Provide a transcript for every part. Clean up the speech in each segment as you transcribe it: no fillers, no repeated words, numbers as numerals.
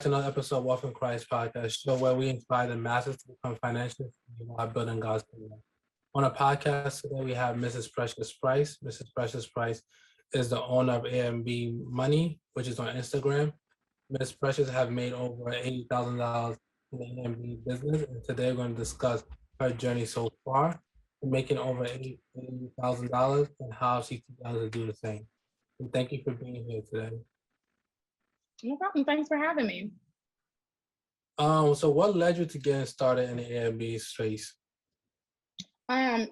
to another episode of Wealth in Christ podcast, show where we inspire the masses to become financially free while building God's kingdom. On a podcast today, we have Mrs. Precious Price. Mrs. Precious Price is the owner of Air BNB Money, which is on Instagram. Ms. Precious have made over $80,000 in the Airbnb business, and today we're going to discuss her journey so far to making over $80,000 and how she plans to do the same. And thank you for being here today. No problem. Thanks for having me. So what led you to getting started in the Airbnb space?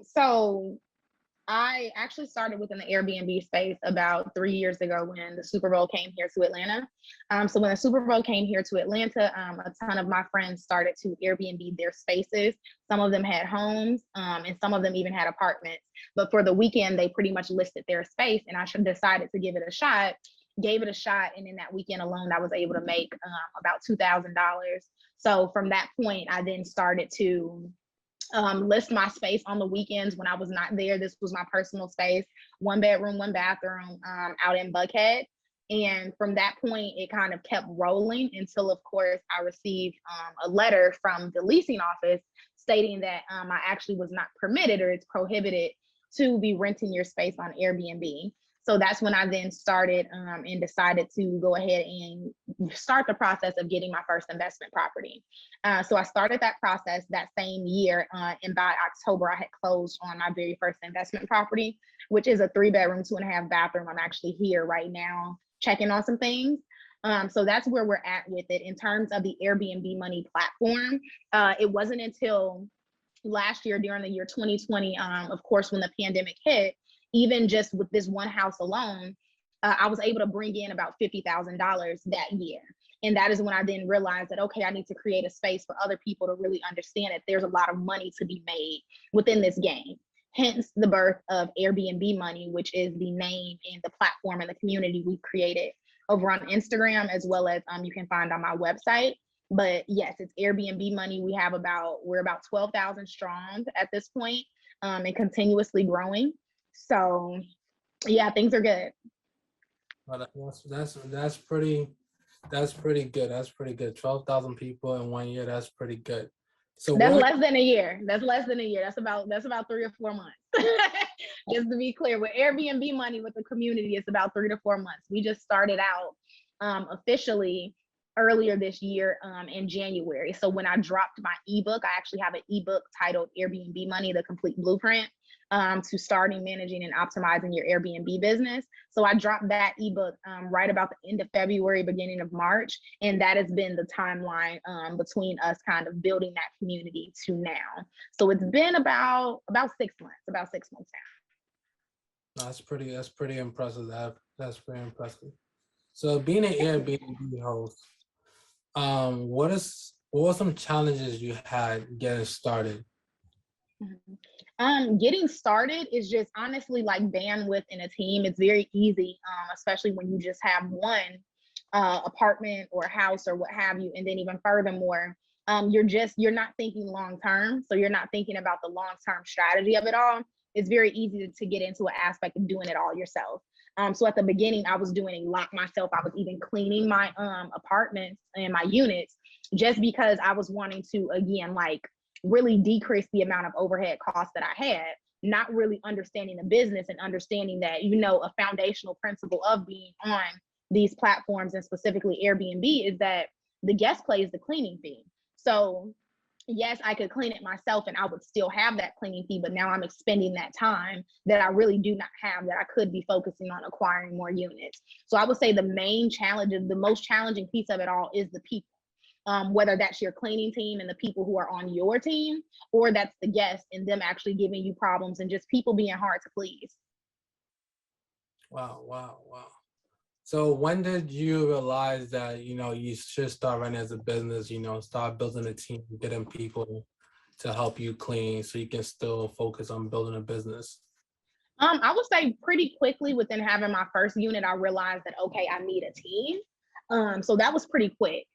So I actually started within the Airbnb space about 3 years ago when the Super Bowl came here to Atlanta. So when the Super Bowl came here to Atlanta, a ton of my friends started to Airbnb their spaces. Some of them had homes, and some of them even had apartments. But for the weekend, they pretty much listed their space, and I decided to give it a shot. Gave it a shot, and in that weekend alone, I was able to make about $2,000. So from that point, I then started to list my space on the weekends when I was not there. This was my personal space, 1 bedroom, 1 bathroom, out in Buckhead. And from that point, it kind of kept rolling until, of course, I received a letter from the leasing office stating that I actually was not permitted, or it's prohibited to be renting your space on Airbnb. So that's when I then started and decided to go ahead and start the process of getting my first investment property. So I started that process that same year, and by October, I had closed on my very first investment property, which is a 3-bedroom, 2.5 bathroom. I'm actually here right now checking on some things. So that's where we're at with it. In terms of the Airbnb Money platform, it wasn't until last year, during the year 2020, of course, when the pandemic hit, even just with this one house alone, I was able to bring in about $50,000 that year. And that is when I then realized that, okay, I need to create a space for other people to really understand that there's a lot of money to be made within this game. Hence the birth of Airbnb Money, which is the name and the platform and the community we've created over on Instagram, as well as you can find on my website. But yes, it's Airbnb Money. We're about 12,000 strong at this point, and continuously growing. So yeah, things are good. Well, that's pretty good. That's pretty good. 12,000 people in 1 year. That's pretty good. So that's less than a year. That's less than a year. That's about 3 or 4 months. Just to be clear, with Airbnb Money, with the community, it's about 3 to 4 months. We just started out officially earlier this year in January. So when I dropped my ebook, I actually have an ebook titled Airbnb Money, the Complete Blueprint to starting, managing, and optimizing your Airbnb business. So I dropped that ebook right about the end of February, beginning of March. And that has been the timeline between us kind of building that community to now. So it's been about 6 months now. That's pretty impressive. That's very impressive. So being an Airbnb host, what were some challenges you had getting started? Getting started is just honestly like bandwidth in a team. It's very easy, especially when you just have one apartment or house or what have you. And then even furthermore, you're not thinking long term. So you're not thinking about the long-term strategy of it all. It's very easy to get into an aspect of doing it all yourself. So at the beginning, I was doing a lot myself. I was even cleaning my apartments and my units just because I was wanting to, again, like really decrease the amount of overhead costs that I had, not really understanding the business and understanding that, a foundational principle of being on these platforms and specifically Airbnb is that the guest pays the cleaning fee. So yes, I could clean it myself and I would still have that cleaning fee, but now I'm expending that time that I really do not have, that I could be focusing on acquiring more units. So I would say the most challenging piece of it all is the people. Whether that's your cleaning team and the people who are on your team, or that's the guests and them actually giving you problems and just people being hard to please. Wow. So when did you realize that, you should start running as a business, start building a team, getting people to help you clean so you can still focus on building a business? I would say pretty quickly within having my first unit, I realized that, okay, I need a team. So that was pretty quick.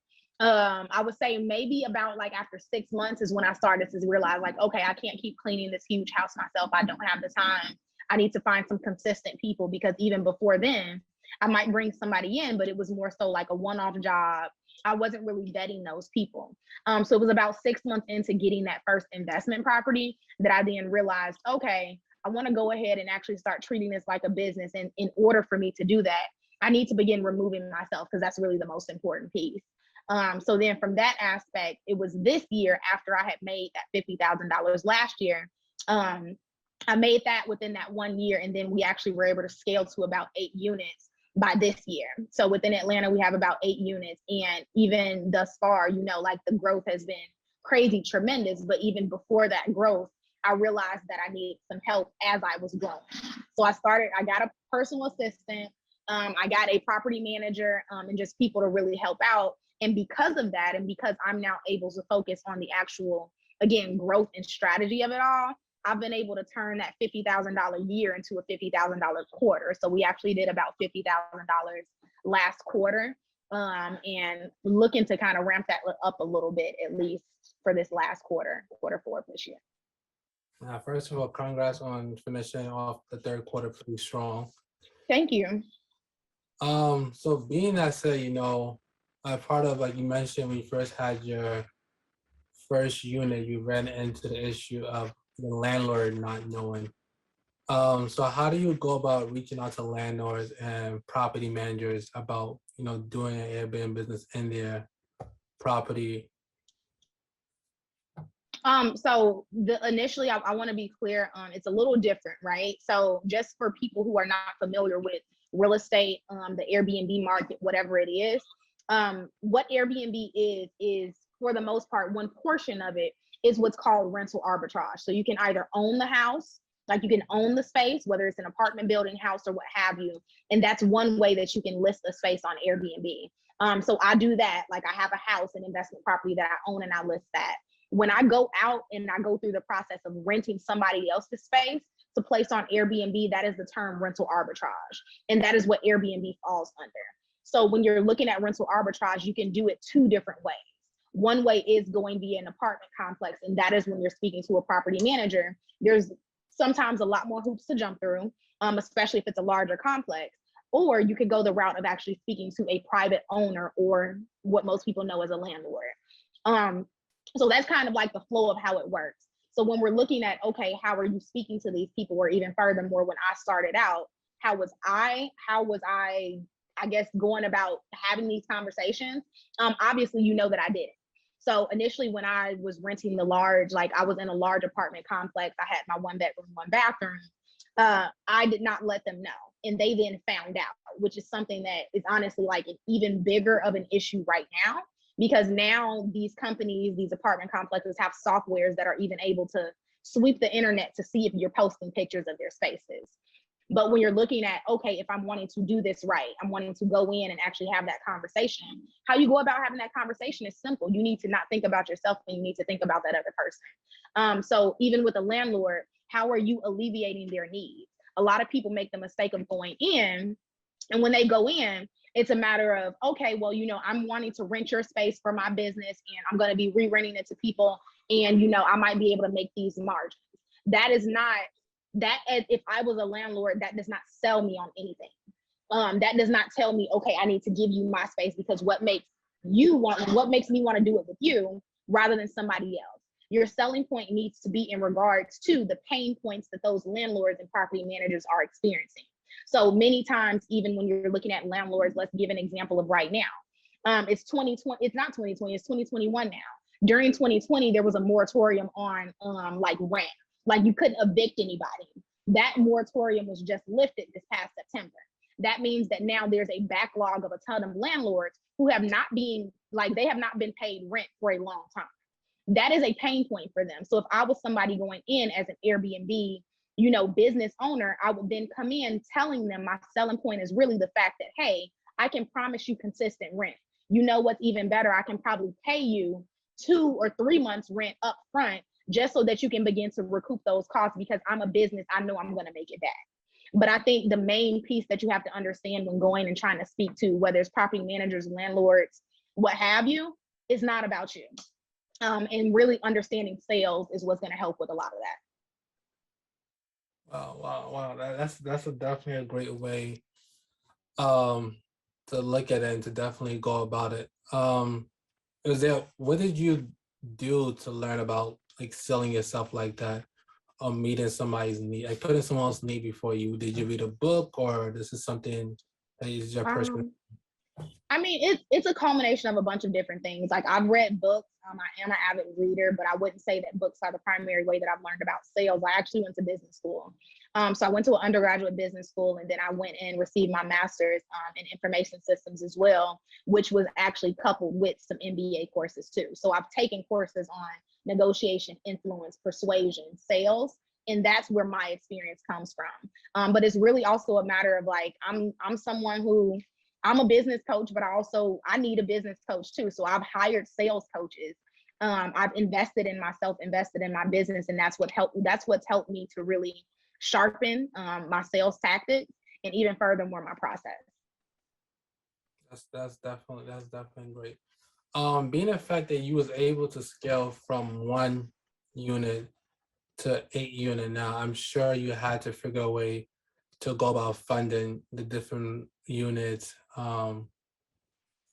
I would say maybe about like after 6 months is when I started to realize like, okay, I can't keep cleaning this huge house myself. I don't have the time. I need to find some consistent people, because even before then, I might bring somebody in, but it was more so like a one-off job. I wasn't really vetting those people. So it was about 6 months into getting that first investment property that I then realized, okay, I want to go ahead and actually start treating this like a business. And in order for me to do that, I need to begin removing myself, because that's really the most important piece. So then from that aspect, it was this year, after I had made that $50,000 last year. I made that within that 1 year, and then we actually were able to scale to about 8 units by this year. So within Atlanta, we have about 8 units, and even thus far, like the growth has been crazy, tremendous. But even before that growth, I realized that I needed some help as I was growing. So I got a personal assistant, I got a property manager, and just people to really help out. And because of that, and because I'm now able to focus on the actual, again, growth and strategy of it all, I've been able to turn that $50,000 year into a $50,000 quarter. So we actually did about $50,000 last quarter, and looking to kind of ramp that up a little bit, at least for this last quarter 4 this year. First of all, congrats on finishing off the third quarter pretty strong. Thank you. So being that said, part of, like you mentioned, when you first had your first unit, you ran into the issue of the landlord not knowing. So how do you go about reaching out to landlords and property managers about, doing an Airbnb business in their property? So initially, I want to be clear, it's a little different, right? So just for people who are not familiar with real estate, the Airbnb market, whatever it is, what Airbnb is for the most part, one portion of it is what's called rental arbitrage. So you can either own the house, like you can own the space, whether it's an apartment building, house, or what have you. And that's one way that you can list a space on Airbnb. So I do that. Like I have a house, an investment property that I own, and I list that. When I go out and I go through the process of renting somebody else's space to place on Airbnb, that is the term rental arbitrage. And that is what Airbnb falls under. So when you're looking at rental arbitrage, you can do it two different ways. One way is going via an apartment complex, and that is when you're speaking to a property manager. There's sometimes a lot more hoops to jump through, especially if it's a larger complex. Or you could go the route of actually speaking to a private owner, or what most people know as a landlord. So that's kind of like the flow of how it works. So when we're looking at, okay, how are you speaking to these people? Or even furthermore, when I started out, how was I, I guess, going about having these conversations? Obviously, that I didn't. So initially, when I was renting I was in a large apartment complex, I had my 1 bedroom, 1 bathroom. I did not let them know. And they then found out, which is something that is honestly like an even bigger of an issue right now. Because now these companies, these apartment complexes have softwares that are even able to sweep the internet to see if you're posting pictures of their spaces. But when you're looking at, okay, if I'm wanting to do this right, I'm wanting to go in and actually have that conversation, how you go about having that conversation is simple. You need to not think about yourself, and you need to think about that other person. So even with a landlord, how are you alleviating their needs? A lot of people make the mistake of going in, and when they go in, it's a matter of, okay, well, I'm wanting to rent your space for my business, and I'm going to be re-renting it to people. And, I might be able to make these margins. That is not, if I was a landlord, that does not sell me on anything. That does not tell me, okay, I need to give you my space, because what makes me want to do it with you rather than somebody else? Your selling point needs to be in regards to the pain points that those landlords and property managers are experiencing. So many times, even when you're looking at landlords, let's give an example of right now. It's 2020. It's not 2020. It's 2021 now. During 2020, there was a moratorium on rent. Like you couldn't evict anybody. That moratorium was just lifted this past September. That means that now there's a backlog of a ton of landlords who have not been paid rent for a long time. That is a pain point for them. So if I was somebody going in as an Airbnb, business owner, I would then come in telling them my selling point is really the fact that, hey, I can promise you consistent rent. What's even better? I can probably pay you 2 or 3 months rent up front, just so that you can begin to recoup those costs, because I'm a business. I know I'm going to make it back. But I think the main piece that you have to understand when going and trying to speak to, whether it's property managers, landlords, what have you, is not about you. And really understanding sales is what's going to help with a lot of that. Wow. That's definitely a great way to look at it and to definitely go about it. Um, what did you do to learn about like selling yourself like that or meeting somebody's need, like putting someone else's need before you? Did you read a book or this is something that is your personal? Um, I mean, it's a culmination of a bunch of different things. Like I've read books. I am an avid reader, but I wouldn't say that books are the primary way that I've learned about sales. I actually went to business school. So I went to an undergraduate business school, and then I went and received my master's in information systems as well, which was actually coupled with some MBA courses too. So I've taken courses on negotiation, influence, persuasion, sales, and that's where my experience comes from. But it's really also a matter of like I'm someone who I'm a business coach, but I need a business coach too. So I've hired sales coaches. I've invested in myself, invested in my business, and that's what's helped me to really sharpen my sales tactics and even furthermore my process. That's definitely great. Being the fact that you was able to scale from 1 unit to 8 unit now, I'm sure you had to figure a way to go about funding the different units. So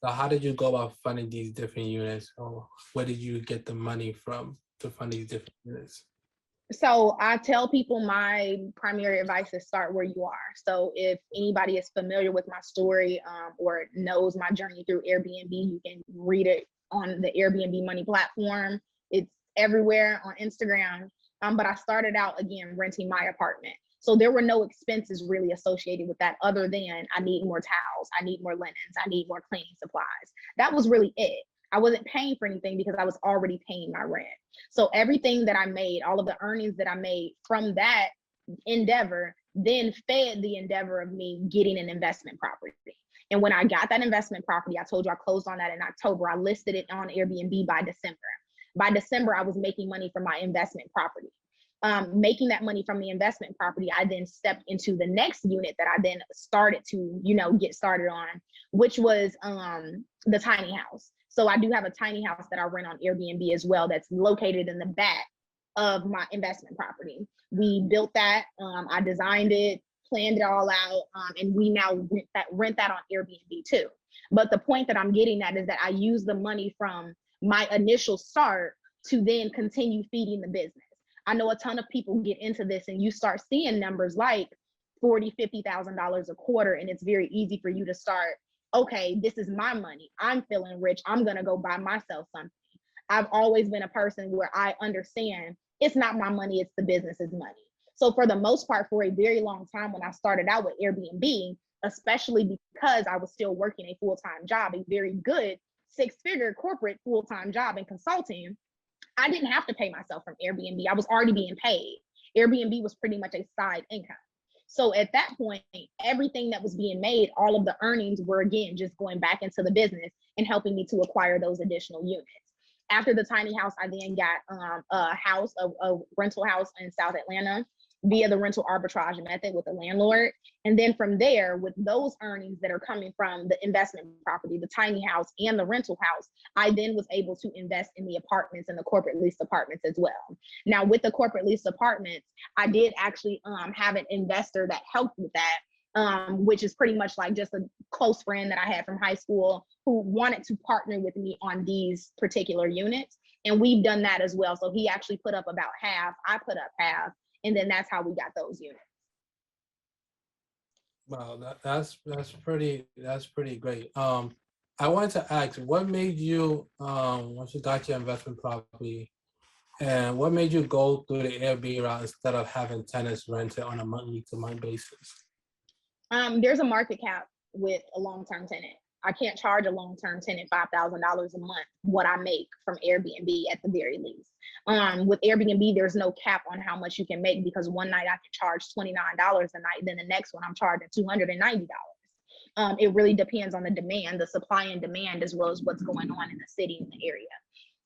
how did you go about funding these different units, or where did you get the money from to fund these different units? So I tell people my primary advice is start where you are. So if anybody is familiar with my story or knows my journey through Airbnb, you can read it on the Airbnb money platform. It's everywhere on Instagram. But I started out again renting my apartment. So there were no expenses really associated with that other than I need more towels, I need more linens, I need more cleaning supplies. That was really it. I wasn't paying for anything because I was already paying my rent. So everything that I made, all of the earnings that I made from that endeavor, then fed the endeavor of me getting an investment property. And when I got that investment property, I told you I closed on that in October. I listed it on Airbnb by December. By December, I was making money from my investment property. Making that money from the investment property, I then stepped into the next unit that I then started to, get started on, which was the tiny house. So I do have a tiny house that I rent on Airbnb as well that's located in the back of my investment property. We built that, I designed it, planned it all out, and we now rent that on Airbnb too. But the point that I'm getting at is that I use the money from my initial start to then continue feeding the business. I know a ton of people get into this and you start seeing numbers like $40,000, $50,000 a quarter, and it's very easy for you to start, okay, this is my money. I'm feeling rich. I'm going to go buy myself something. I've always been a person where I understand it's not my money, it's the business's money. So for the most part, for a very long time, when I started out with Airbnb, especially because I was still working a full-time job, a very good 6-figure corporate full-time job in consulting, I didn't have to pay myself from Airbnb. I was already being paid. Airbnb was pretty much a side income. So at that point, everything that was being made, all of the earnings were again just going back into the business and helping me to acquire those additional units. After the tiny house, I then got a rental house in South Atlanta via the rental arbitrage method with a landlord. And then from there, with those earnings that are coming from the investment property, the tiny house and the rental house, I then was able to invest in the apartments and the corporate leased apartments as well. Now, with the corporate leased apartments, I did actually have an investor that helped with that, which is pretty much like just a close friend that I had from high school who wanted to partner with me on these particular units. And we've done that as well. So he actually put up about half, I put up half, and then that's how we got those units. Wow, that's pretty great. I wanted to ask, what made you once you got your investment property, and what made you go through the Airbnb route instead of having tenants rent it on a monthly to month basis? There's a market cap with a long-term tenant. I can't charge a long-term tenant $5,000 a month, what I make from Airbnb at the very least. With Airbnb, there's no cap on how much you can make because one night I can charge $29 a night, then the next one I'm charging $290. It really depends on the demand, the supply and demand, as well as what's going on in the city and the area.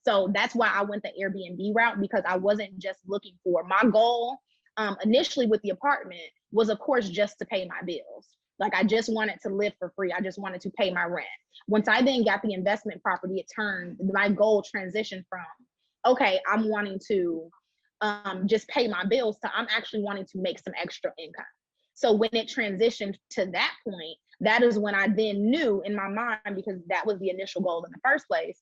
So that's why I went the Airbnb route, because I wasn't just looking for my goal initially with the apartment was, of course, just to pay my bills. Like I just wanted to live for free. I just wanted to pay my rent. Once I then got the investment property, my goal transitioned from, okay, I'm wanting to just pay my bills to I'm actually wanting to make some extra income. So when it transitioned to that point, that is when I then knew in my mind, because that was the initial goal in the first place,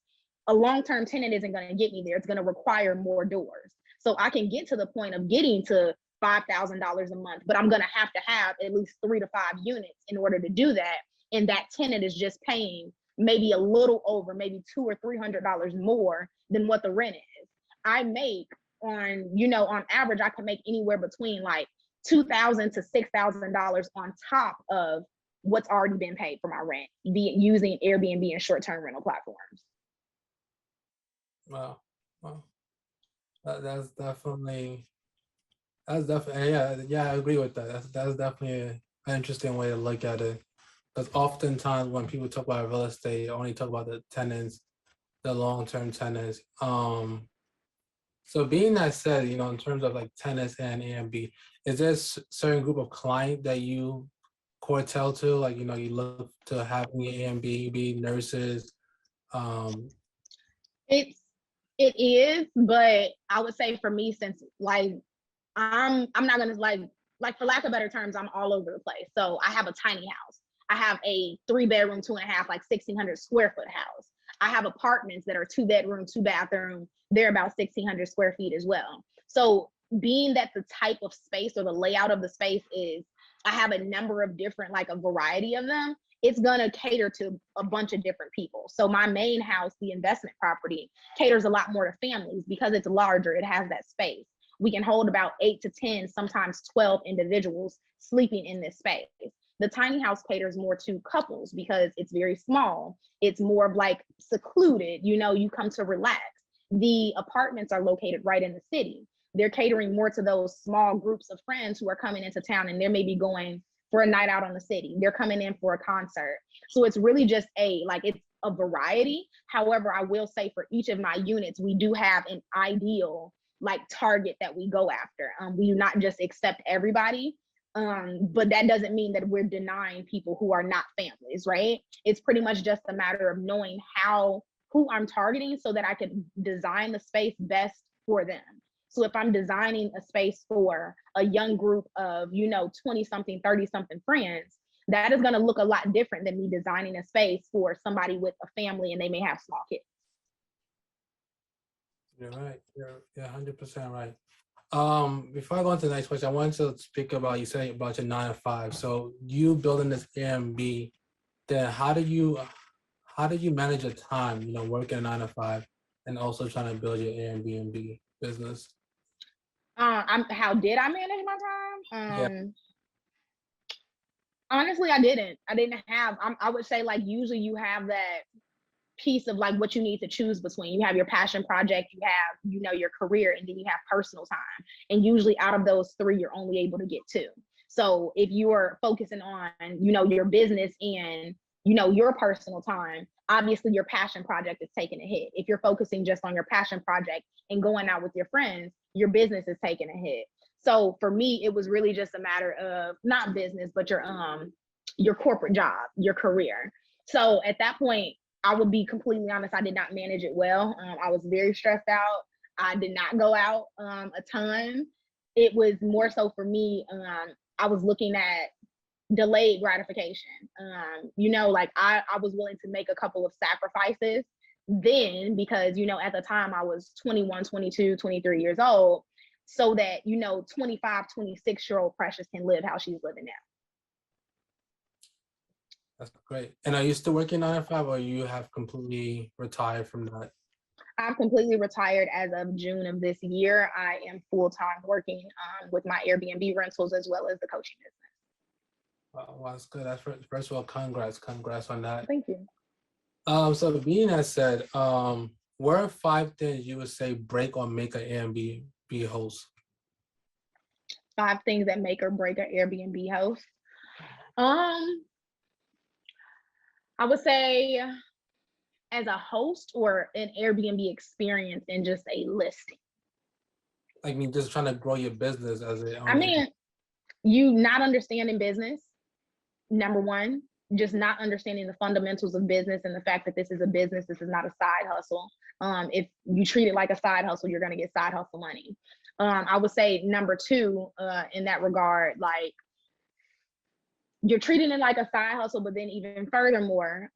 a long-term tenant isn't going to get me there. It's going to require more doors. So I can get to the point of getting to $5,000 a month, but I'm going to have at least 3 to 5 units in order to do that. And that tenant is just paying maybe a little over, maybe $200 or $300 more than what the rent is. I make on average, I can make anywhere between like $2,000 to $6,000 on top of what's already been paid for my rent, be it using Airbnb and short-term rental platforms. Wow. Wow. That's definitely yeah, I agree with that. That's definitely an interesting way to look at it. Because oftentimes when people talk about real estate, they only talk about the tenants, the long-term tenants. So being that said, in terms of like tenants and Airbnb, is there a certain group of client that you quartel to? Like, you look to have in your Airbnb nurses. It is, but I would say for me, since like I'm not gonna like for lack of better terms, I'm all over the place. So I have a tiny house. I have a 3-bedroom, 2.5, like 1,600 square foot house. I have apartments that are 2-bedroom, 2-bathroom. They're about 1,600 square feet as well. So being that the type of space or the layout of the space is, I have a number of different, like a variety of them, it's gonna cater to a bunch of different people. So my main house, the investment property, caters a lot more to families because it's larger, it has that space. We can hold about 8 to 10, sometimes 12 individuals sleeping in this space. The tiny house caters more to couples because it's very small. It's more of like secluded, you come to relax. The apartments are located right in the city. They're catering more to those small groups of friends who are coming into town, and they're maybe going for a night out on the city. They're coming in for a concert. So it's really just it's a variety. However, I will say for each of my units, we do have an ideal like target that we go after. We do not just accept everybody, but that doesn't mean that we're denying people who are not families, right? It's pretty much just a matter of knowing who I'm targeting so that I can design the space best for them. So if I'm designing a space for a young group of 20 something, 30 something friends, that is going to look a lot different than me designing a space for somebody with a family and they may have small kids. You're right. You're 100% right. Before I go on to the next question, I wanted to speak about, you said about your 9 to 5. So you building this Airbnb, then how do you manage your time, working a 9 to 5 and also trying to build your Airbnb business? How did I manage my Yeah. time? Honestly, I didn't. I would say like usually you have that piece of like what you need to choose between. You have your passion project, you have your career, and then you have personal time. And usually out of those 3, you're only able to get 2. So if you are focusing on your business and your personal time, obviously your passion project is taking a hit. If you're focusing just on your passion project and going out with your friends, your business is taking a hit. So for me, it was really just a matter of not business, but your corporate job, your career. So at that point, I would be completely honest, I did not manage it well. I was very stressed out. I did not go out a ton. It was more so for me, I was looking at delayed gratification. Like I was willing to make a couple of sacrifices then because, at the time I was 21, 22, 23 years old, so that, 25, 26-year-old Precious can live how she's living now. That's great. And are you still working 9 to 5 or you have completely retired from that? I'm completely retired as of June of this year. I am full-time working with my Airbnb rentals as well as the coaching business. Well, that's good. First of all, congrats on that. Thank you. So being that said, what are 5 things you would say break or make an Airbnb host? 5 things that make or break an Airbnb host. I would say as a host or an Airbnb experience and just a listing. I mean, just trying to grow your business as a. You not understanding business, number one, just not understanding the fundamentals of business and the fact that this is a business, this is not a side hustle. If you treat it like a side hustle, you're going to get side hustle money. I would say number 2, in that regard, like you're treating it like a side hustle, but then even furthermore,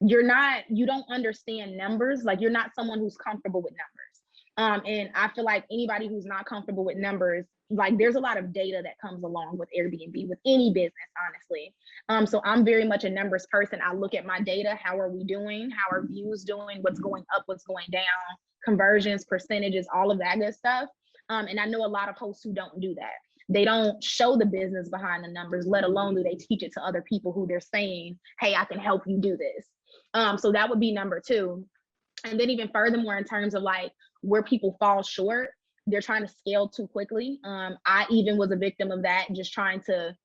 you don't understand numbers. Like, you're not someone who's comfortable with numbers. And I feel like anybody who's not comfortable with numbers, like, there's a lot of data that comes along with Airbnb, with any business, honestly. So I'm very much a numbers person. I look at my data. How are we doing? How are views doing? What's going up? What's going down? Conversions, percentages, all of that good stuff. And I know a lot of hosts who don't do that. They don't show the business behind the numbers, let alone do they teach it to other people who they're saying, hey, I can help you do this. So that would be number two. And then even furthermore, in terms of like where people fall short, they're trying to scale too quickly. I even was a victim of that, just trying to,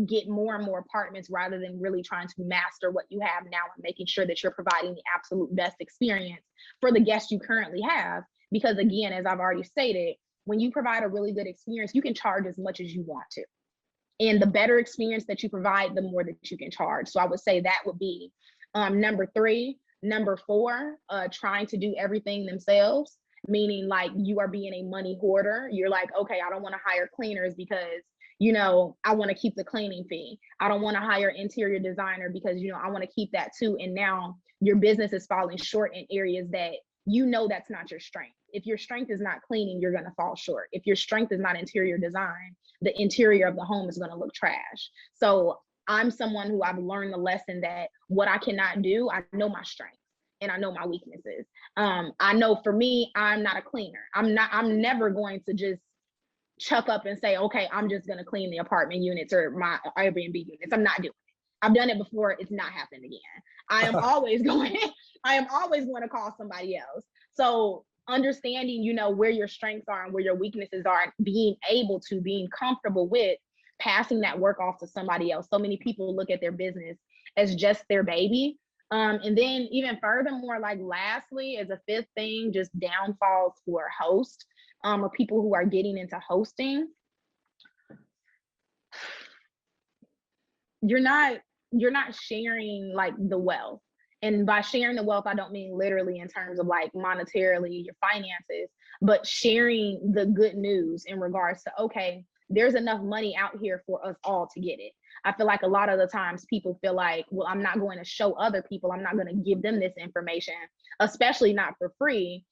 get more and more apartments rather than really trying to master what you have now and making sure that you're providing the absolute best experience for the guests you currently have. Because again, as I've already stated, when you provide a really good experience, you can charge as much as you want to. And the better experience that you provide, the more that you can charge. So I would say that would be number three. Number four, trying to do everything themselves, meaning like you are being a money hoarder. You're like, okay, I don't want to hire cleaners because, I want to keep the cleaning fee. I don't want to hire interior designer because, I want to keep that too. And now your business is falling short in areas that that's not your strength. If your strength is not cleaning, you're going to fall short. If your strength is not interior design, the interior of the home is going to look trash. So I'm someone who I've learned the lesson that what I cannot do, I know my strengths and I know my weaknesses. I know for me, I'm not a cleaner. I'm never going to just chuck up and say, okay, I'm just going to clean the apartment units or my Airbnb units. I'm not doing it. I've done it before. It's not happening again. I am always going to call somebody else. So understanding, where your strengths are and where your weaknesses are, being comfortable with passing that work off to somebody else. So many people look at their business as just their baby. And then even furthermore, like lastly, as a fifth thing, just downfalls for hosts or people who are getting into hosting. You're not sharing like the wealth. And by sharing the wealth, I don't mean literally in terms of like monetarily your finances, but sharing the good news in regards to, okay, there's enough money out here for us all to get it. I feel like a lot of the times people feel like, well, I'm not going to show other people, I'm not going to give them this information, especially not for free,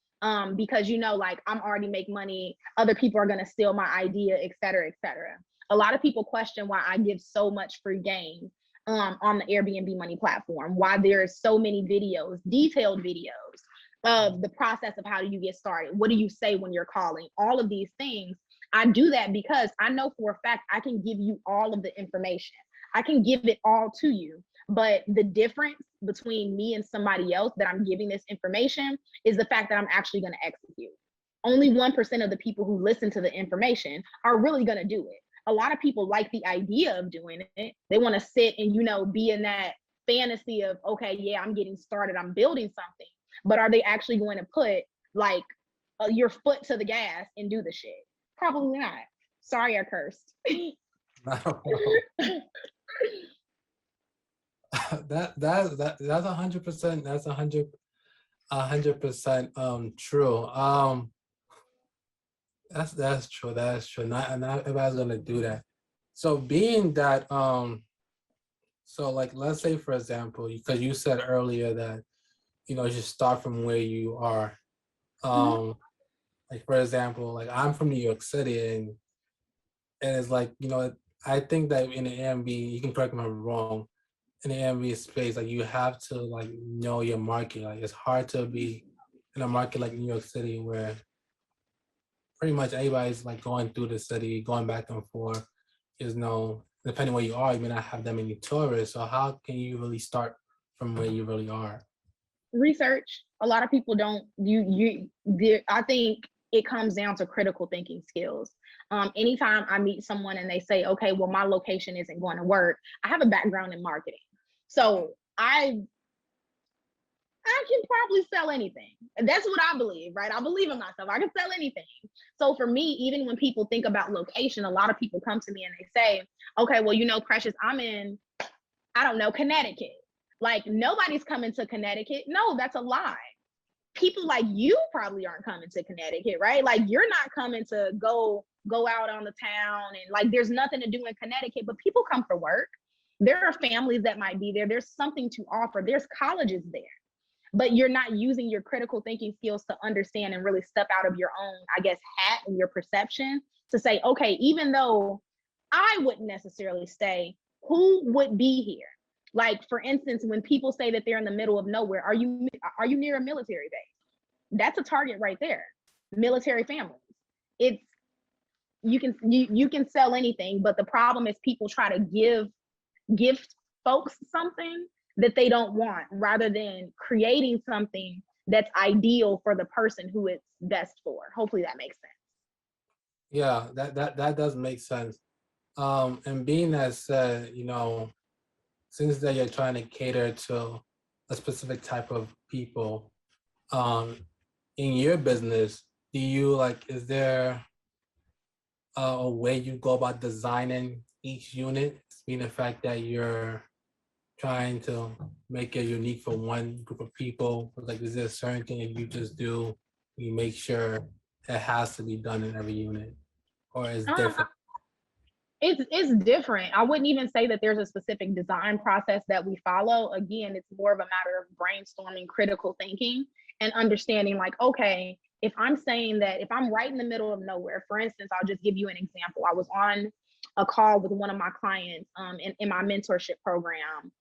because like I'm already make money, other people are going to steal my idea, et cetera, et cetera. A lot of people question why I give so much free game on the Airbnb money platform, why there's so many videos, detailed videos of the process of how do you get started, what do you say when you're calling, all of these things. I do that because I know for a fact I can give you all of the information. I can give it all to you. But the difference between me and somebody else that I'm giving this information is the fact that I'm actually going to execute. Only 1% of the people who listen to the information are really going to do it. A lot of people like the idea of doing it. They want to sit and, be in that fantasy of, okay, yeah, I'm getting started, I'm building something. But are they actually going to put like your foot to the gas and do the shit? Probably not. Sorry, I cursed. That's 100%. That's 100% true. That's true. That's true. Not everybody's gonna do that. So being that so like let's say for example, because you said earlier that you should start from where you are. Like for example, like I'm from New York City and it's like, I think that in the Airbnb, you can correct me if I'm wrong, in the Airbnb space, like you have to like know your market. Like it's hard to be in a market like New York City where pretty much everybody's like going through the city, going back and forth. There's no, depending where you are, you may not have that many tourists. So how can you really start from where you really are? Research. A lot of people don't. I think it comes down to critical thinking skills. Anytime I meet someone and they say, okay, well, my location isn't going to work, I have a background in marketing. So I can probably sell anything. And that's what I believe, right? I believe in myself. I can sell anything. So for me, even when people think about location, a lot of people come to me and they say, okay, well, Precious, I'm in, I don't know, Connecticut. Like nobody's coming to Connecticut. No, that's a lie. people like you probably aren't coming to Connecticut, right? Like you're not coming to go out on the town, and like there's nothing to do in Connecticut, but people come for work. There are families that might be there. There's something to offer. There's colleges there, but you're not using your critical thinking skills to understand and really step out of your own, I guess, hat and your perception to say, okay, even though I wouldn't necessarily stay, who would be here? Like, for instance, when people say that they're in the middle of nowhere, are you near a military base? That's a target right there. Military families. It's you can sell anything, but the problem is people try to give folks something that they don't want, rather than creating something that's ideal for the person who it's best for. Hopefully that makes sense. Yeah, that does make sense. And being that said, since that you're trying to cater to a specific type of people, um, in your business, is there a way you go about designing each unit, being the fact that you're trying to make it unique for one group of people? Like, is there a certain thing that you just do, you make sure it has to be done in every unit, or is Um, different? it's different. I wouldn't even say that there's a specific design process that we follow. Again, it's more of a matter of brainstorming, critical thinking, and understanding like, okay, if I'm saying that if I'm right in the middle of nowhere, for instance, I'll just give you an example. I was on a call with one of my clients in my mentorship program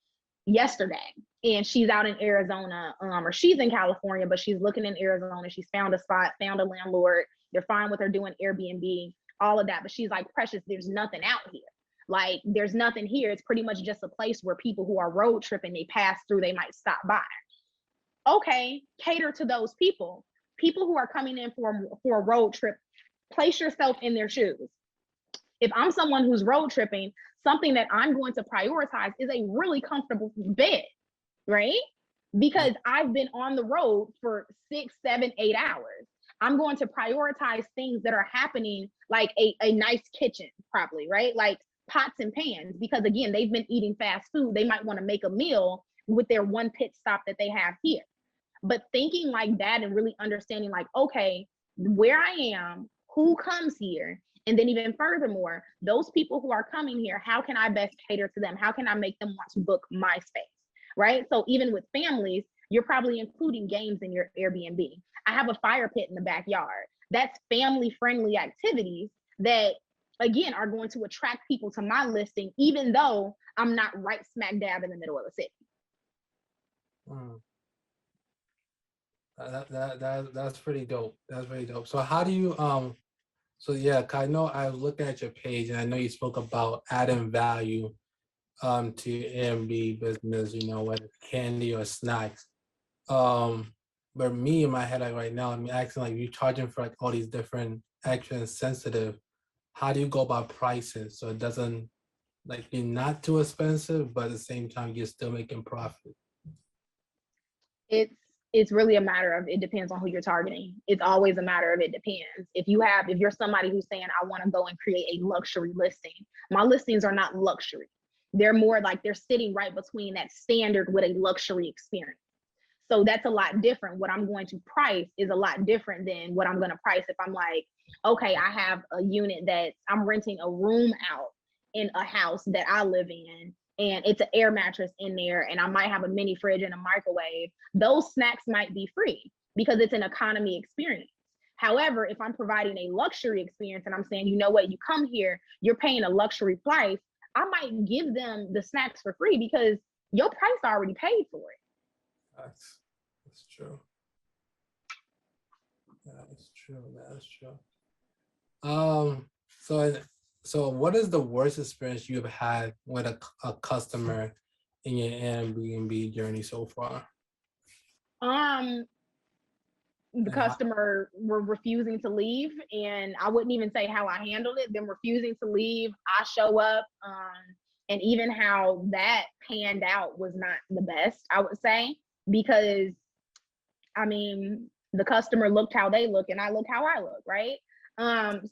yesterday, and she's out in Arizona, or she's in California, but she's looking in Arizona. She's found a spot, found a landlord. They're fine with her doing Airbnb, all of that. But she's like, Precious, there's nothing out here. Like, there's nothing here. It's pretty much just a place where people who are road tripping, they pass through, they might stop by. Okay, cater to those people. People who are coming in for a road trip, place yourself in their shoes. If I'm someone who's road tripping, something that I'm going to prioritize is a really comfortable bed, right? Because I've been on the road for 6, 7, 8 hours. I'm going to prioritize things that are happening, like a nice kitchen, probably, right? Like pots and pans, because again, they've been eating fast food. They might want to make a meal with their one pit stop that they have here. But thinking like that and really understanding, like, okay, where I am, who comes here, and then even furthermore, those people who are coming here, how can I best cater to them? How can I make them want to book my space? Right? So even with families, you're probably including games in your Airbnb. I have a fire pit in the backyard. That's family friendly activities that, again, are going to attract people to my listing, even though I'm not right smack dab in the middle of the city. Mm. That's pretty dope. That's pretty dope. So how do you so yeah, 'cause I know I was looking at your page and I know you spoke about adding value to your Airbnb business, whether it's candy or snacks. But me in my head, like right now, I'm asking, like, you charging for like all these different extra and sensitive. How do you go about pricing so it doesn't, like, you're not too expensive, but at the same time you're still making profit? it's it's really a matter of, it depends on who you're targeting. It's always a matter of, it depends. If you're somebody who's saying, I want to go and create a luxury listing, my listings are not luxury. They're more like they're sitting right between that standard with a luxury experience. So that's a lot different. What I'm going to price is a lot different than what I'm going to price if I'm like, okay, I have a unit that I'm renting a room out in a house that I live in, and it's an air mattress in there, and I might have a mini fridge and a microwave. Those snacks might be free because it's an economy experience. However, if I'm providing a luxury experience and I'm saying, you know what, you come here, you're paying a luxury price, I might give them the snacks for free because your price already paid for it. That's true. That's true. That's true. Um, so so what is the worst experience you've had with a customer in your Airbnb journey so far? Um, the And how, customer were refusing to leave, and I wouldn't even say how I handled it. Them refusing to leave, I show up, and even how that panned out was not the best, I would say, because I mean, the customer looked how they look and I look how I look, right?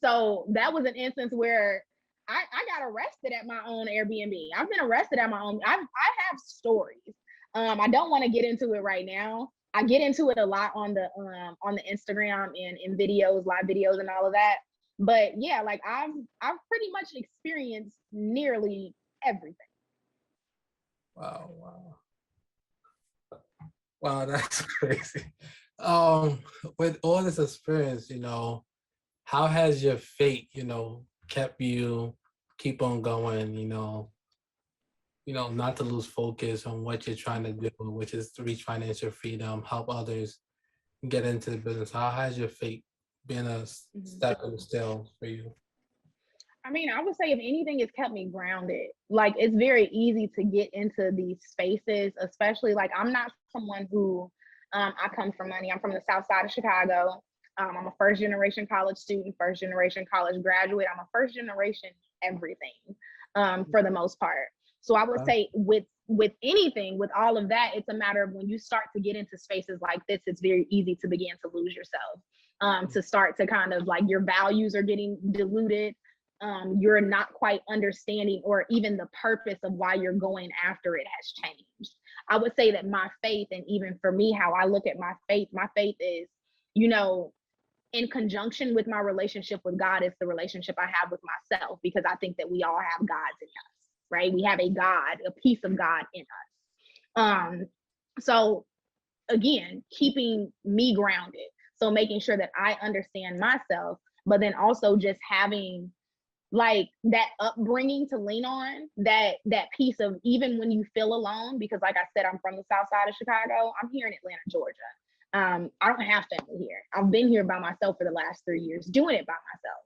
So that was an instance where I got arrested at my own Airbnb. I've been arrested at my own. I have stories. I don't want to get into it right now, I get into it a lot on the Instagram and in videos, live videos and all of that. But yeah, like I've pretty much experienced nearly everything. Wow, wow, wow, that's crazy. With all this experience, how has your fate, kept you keep on going, not to lose focus on what you're trying to do, which is to reach financial freedom, help others get into the business. How has your fate been a Mhm. stepping stone for you? I mean, I would say if anything, it's kept me grounded. Like it's very easy to get into these spaces, especially like I'm not someone who I come from money. I'm from the South Side of Chicago. I'm a first generation college student, first generation college graduate. I'm a first generation everything for the most part. So I would Huh? say with anything, with all of that, it's a matter of when you start to get into spaces like this, it's very easy to begin to lose yourself. To start to kind of like your values are getting diluted, you're not quite understanding or even the purpose of why you're going after it has changed. I would say that my faith, and even for me, how I look at my faith is, you know, in conjunction with my relationship with God, is the relationship I have with myself, because I think that we all have gods in us, right? We have a God, a piece of God in us. So again, keeping me grounded. So making sure that I understand myself, but then also just having like that upbringing to lean on, that piece of even when you feel alone, because like I said, I'm from the South Side of Chicago. I'm here in Atlanta, Georgia. I don't have family here. I've been here by myself for the last 3 years, doing it by myself.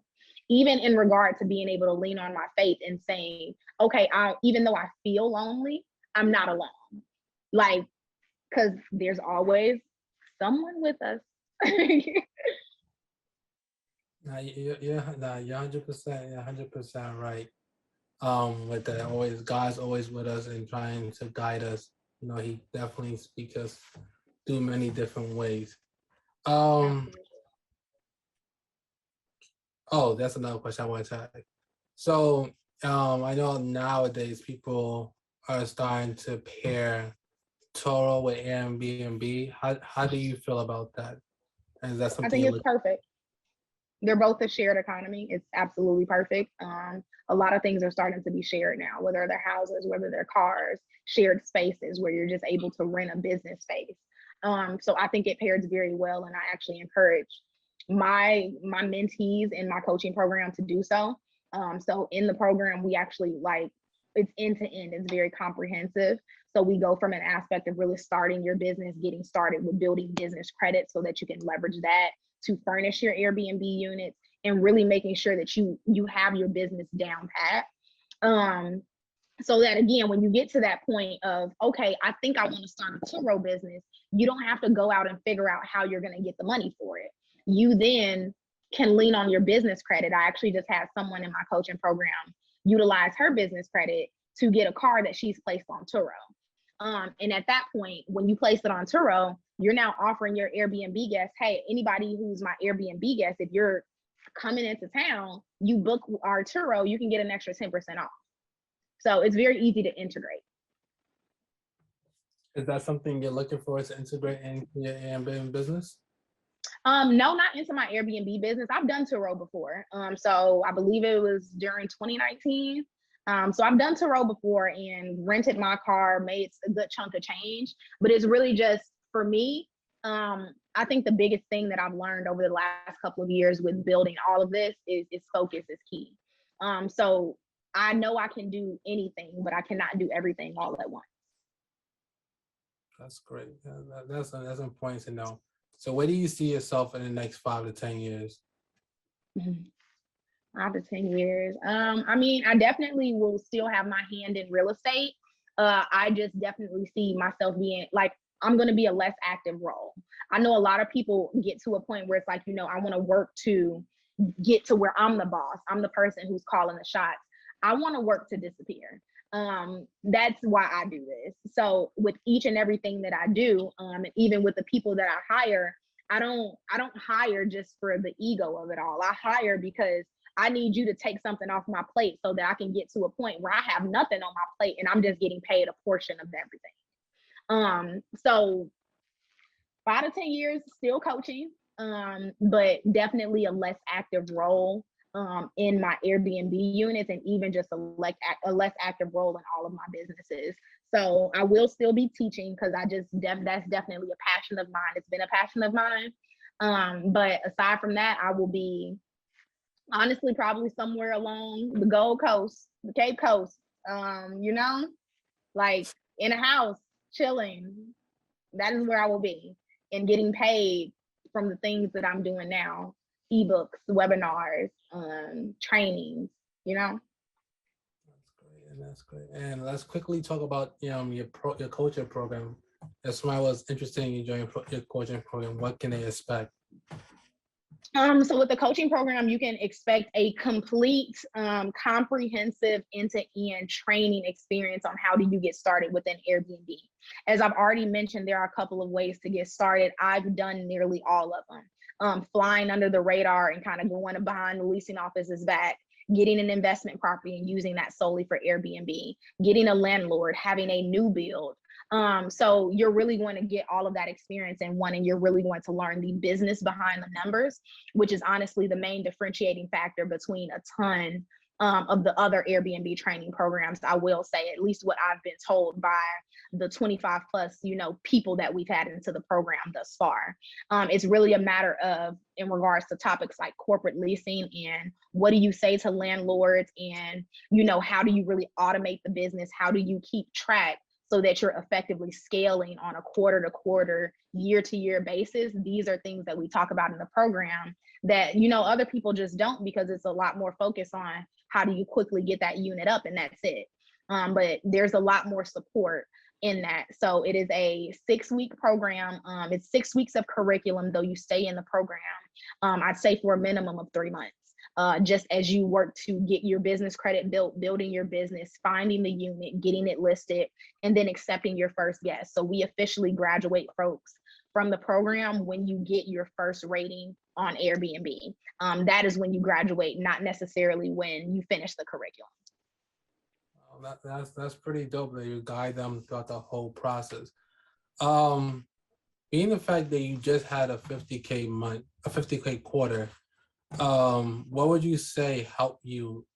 Even in regard to being able to lean on my faith and saying, okay, even though I feel lonely, I'm not alone. Like, because there's always someone with us. Nah, nah, you're 100%, you're 100% right. With that, always God's always with us and trying to guide us. He definitely speaks us through many different ways. Um, Absolutely. oh, that's another question I want to ask. So, I know nowadays people are starting to pair Toro with Airbnb. How do you feel about that? And is that I something think you it's look? perfect. They're both a shared economy. It's absolutely perfect. A lot of things are starting to be shared now, whether they're houses, whether they're cars, shared spaces where you're just able to rent a business space. So I think it pairs very well, and I actually encourage my mentees in my coaching program to do so. So in the program, we actually like it's end to end. It's very comprehensive. So we go from an aspect of really starting your business, getting started with building business credit so that you can leverage that to furnish your Airbnb units, and really making sure that you have your business down pat. Um, so that again, when you get to that point of, okay, I think I want to start a Turo business, you don't have to go out and figure out how you're going to get the money for it. You then can lean on your business credit. I actually just had someone in my coaching program utilize her business credit to get a car that she's placed on Turo. And at that point, when you place it on Turo, you're now offering your Airbnb guests, hey, anybody who's my Airbnb guest, if you're coming into town, you book our Turo, you can get an extra 10% off. So it's very easy to integrate. Is that something you're looking for to integrate into your Airbnb business? No, not into my Airbnb business. I've done Turo before. So I believe it was during 2019. So I've done Turo before and rented my car, made a good chunk of change. But it's really just for me. I think the biggest thing that I've learned over the last couple of years with building all of this is focus is key. So I know I can do anything, but I cannot do everything all at once. That's great. That's important to know. So, where do you see yourself in the next 5 to 10 years? 5 to 10 years. I mean, I definitely will still have my hand in real estate. I just definitely see myself being like, I'm going to be a less active role. I know a lot of people get to a point where it's like, I want to work to get to where I'm the boss. I'm the person who's calling the shots. I want to work to disappear. That's why I do this. So with each and everything that I do, and even with the people that I hire, I don't hire just for the ego of it all. I hire because I need you to take something off my plate so that I can get to a point where I have nothing on my plate and I'm just getting paid a portion of everything. So 5 to 10 years still coaching, but definitely a less active role in my Airbnb units, and even just a less active role in all of my businesses. So I will still be teaching because that's definitely a passion of mine. It's been a passion of mine. But aside from that, I will be honestly probably somewhere along the Gold Coast, the Cape Coast, you know, like in a house, chilling. That is where I will be, and getting paid from the things that I'm doing now, ebooks, webinars, trainings, you know. That's great. And let's quickly talk about your coaching program. If somebody was interested in you joining your coaching program, what can they expect? So with the coaching program, you can expect a complete, comprehensive end-to-end training experience on how do you get started within Airbnb. As I've already mentioned, there are a couple of ways to get started. I've done nearly all of them. Flying under the radar and kind of going behind the leasing office's back, getting an investment property and using that solely for Airbnb, getting a landlord, having a new build. So you're really going to get all of that experience in one, and you're really going to learn the business behind the numbers, which is honestly the main differentiating factor between a ton of the other Airbnb training programs. I will say, at least what I've been told by the 25 plus, people that we've had into the program thus far. It's really a matter of, in regards to topics like corporate leasing and what do you say to landlords, and, how do you really automate the business? How do you keep track so that you're effectively scaling on a quarter to quarter, year to year basis? These are things that we talk about in the program that, other people just don't, because it's a lot more focused on how do you quickly get that unit up, and that's it. But there's a lot more support in that. So it is a 6-week program. It's 6 weeks of curriculum, though you stay in the program, I'd say for a minimum of 3 months. Just as you work to get your business credit built, building your business, finding the unit, getting it listed, and then accepting your first guest. So we officially graduate folks from the program when you get your first rating on Airbnb. That is when you graduate, not necessarily when you finish the curriculum. That's pretty dope that you guide them throughout the whole process. Being the fact that you just had a 50K month, a 50K quarter, what would you say helped you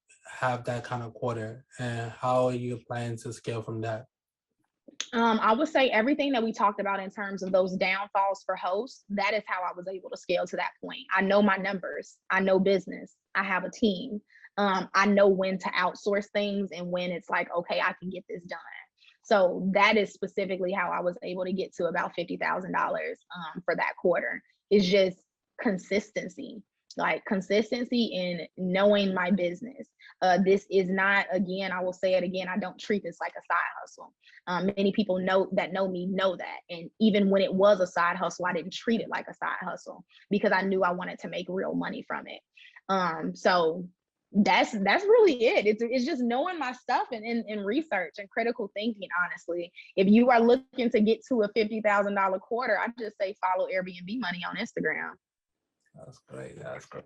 have that kind of quarter, and how are you planning to scale from that? I would say everything that we talked about in terms of those downfalls for hosts, that is how I was able to scale to that point. I know my numbers, I know business, I have a team. I know when to outsource things and when it's like, okay, I can get this done. So that is specifically how I was able to get to about $50,000 for that quarter. It's just consistency, like consistency in knowing my business. This is not, again, I will say it again, I don't treat this like a side hustle. Many people know me know that. And even when it was a side hustle, I didn't treat it like a side hustle because I knew I wanted to make real money from it. So that's really it. It's just knowing my stuff and research and critical thinking. Honestly, if you are looking to get to a $50,000 quarter, I just say follow Airbnb Money on Instagram. That's great. That's great.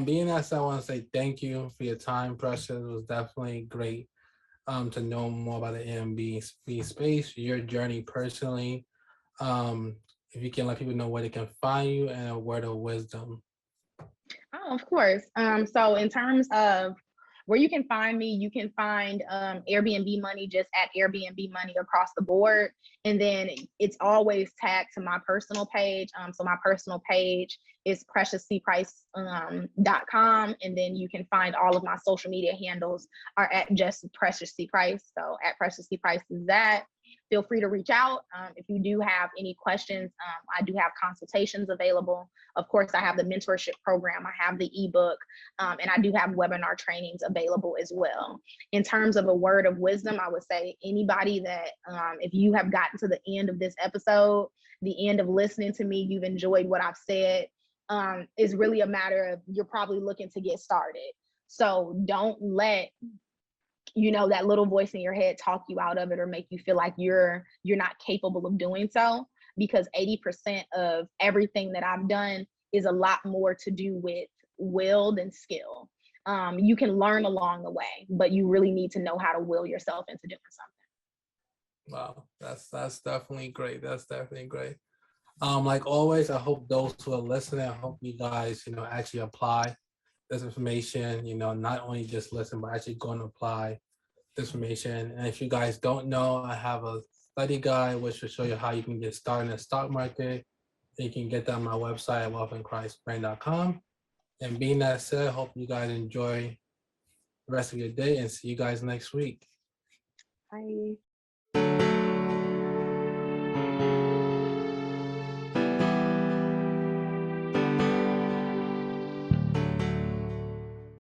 Being that said, I want to say thank you for your time, Precious. It was definitely great to know more about the Airbnb space, your journey personally. If you can let people know where they can find you and a word of wisdom. Oh, of course. So in terms of where you can find me, you can find Airbnb Money just at Airbnb Money across the board. And then it's always tagged to my personal page. So my personal page is preciousprice.com. And then you can find all of my social media handles are at just Precious C Price. So at Precious C Price is that. Feel free to reach out. If you do have any questions, I do have consultations available. Of course, I have the mentorship program, I have the ebook, and I do have webinar trainings available as well. In terms of a word of wisdom, I would say anybody that, if you have gotten to the end of this episode, the end of listening to me, you've enjoyed what I've said, is really a matter of you're probably looking to get started. So don't let that little voice in your head talk you out of it or make you feel like you're not capable of doing so, because 80% of everything that I've done is a lot more to do with will than skill. You can learn along the way, but you really need to know how to will yourself into doing something. Wow, that's definitely great. That's definitely great. Like always, I hope those who are listening, I hope you guys, actually apply this information, not only just listen, but actually go and apply this information. And if you guys don't know, I have a study guide which will show you how you can get started in the stock market. You can get that on my website at wealthandchristbrand.com. And being that said, hope you guys enjoy the rest of your day and see you guys next week. Bye.